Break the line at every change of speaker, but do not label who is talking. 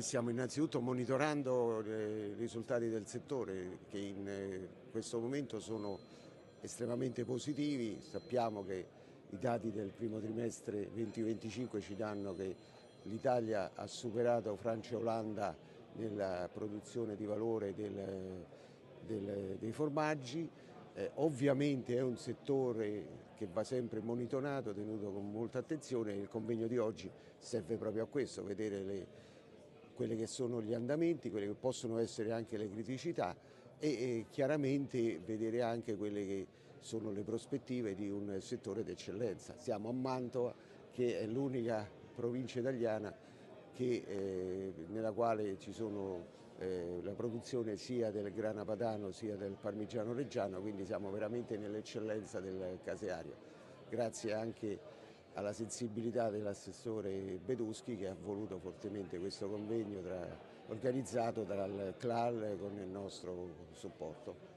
stiamo innanzitutto monitorando i risultati del settore che in questo momento sono estremamente positivi. Sappiamo che i dati del primo trimestre 2025 ci danno che l'Italia ha superato Francia e Olanda nella produzione di valore dei formaggi. Ovviamente è un settore che va sempre monitorato, tenuto con molta attenzione, e il convegno di oggi serve proprio a questo, vedere quelli che sono gli andamenti, quelle che possono essere anche le criticità e chiaramente vedere anche quelle che sono le prospettive di un settore d'eccellenza. Siamo a Mantova, che è l'unica provincia italiana nella quale ci sono la produzione sia del grana padano sia del parmigiano reggiano, quindi siamo veramente nell'eccellenza del caseario. Grazie anche alla sensibilità dell'assessore Beduschi, che ha voluto fortemente questo convegno organizzato dal CLAL con il nostro supporto.